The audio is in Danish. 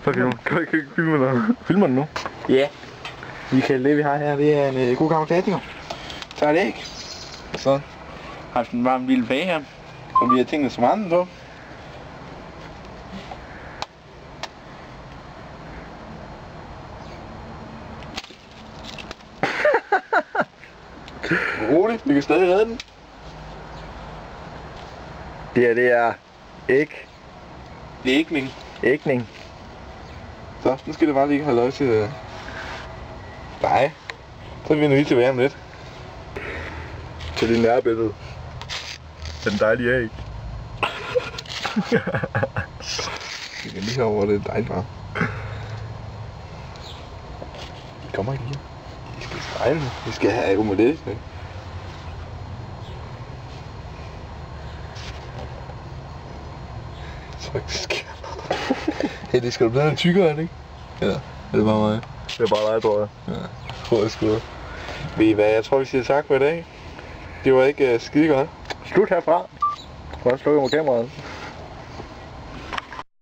Så kan du ikke filme noget. Filmer den nu? Ja. Michael, det vi har her, det er en god gammel klassiker. Så er det ikke. Og så har vi sådan bare en lille bag her, som vi har tænkt så meget på. Roligt, vi kan stadig redde den. Det her, det er æg. Det er ægning. Ægning. Så, nu skal det bare lige have lov til nej. Så vender vi tilbage om lidt. Til det nærbillede. Den dejlige æg. Vi kan lige herovre, det er dejligt bare. Vi kommer ikke lige. Vi skal stejle nu. Vi skal have omelette. Faktisk. Hey, det skal du blive lidt tykkere, er det ikke? Ja, er det bare mig? Det er bare dig, tror jeg. Ja, tror jeg sgu. Ved I hvad, jeg tror vi siger tak for i dag. Det var ikke skide godt. Slut herfra. Prøv at slukke mod kameraet.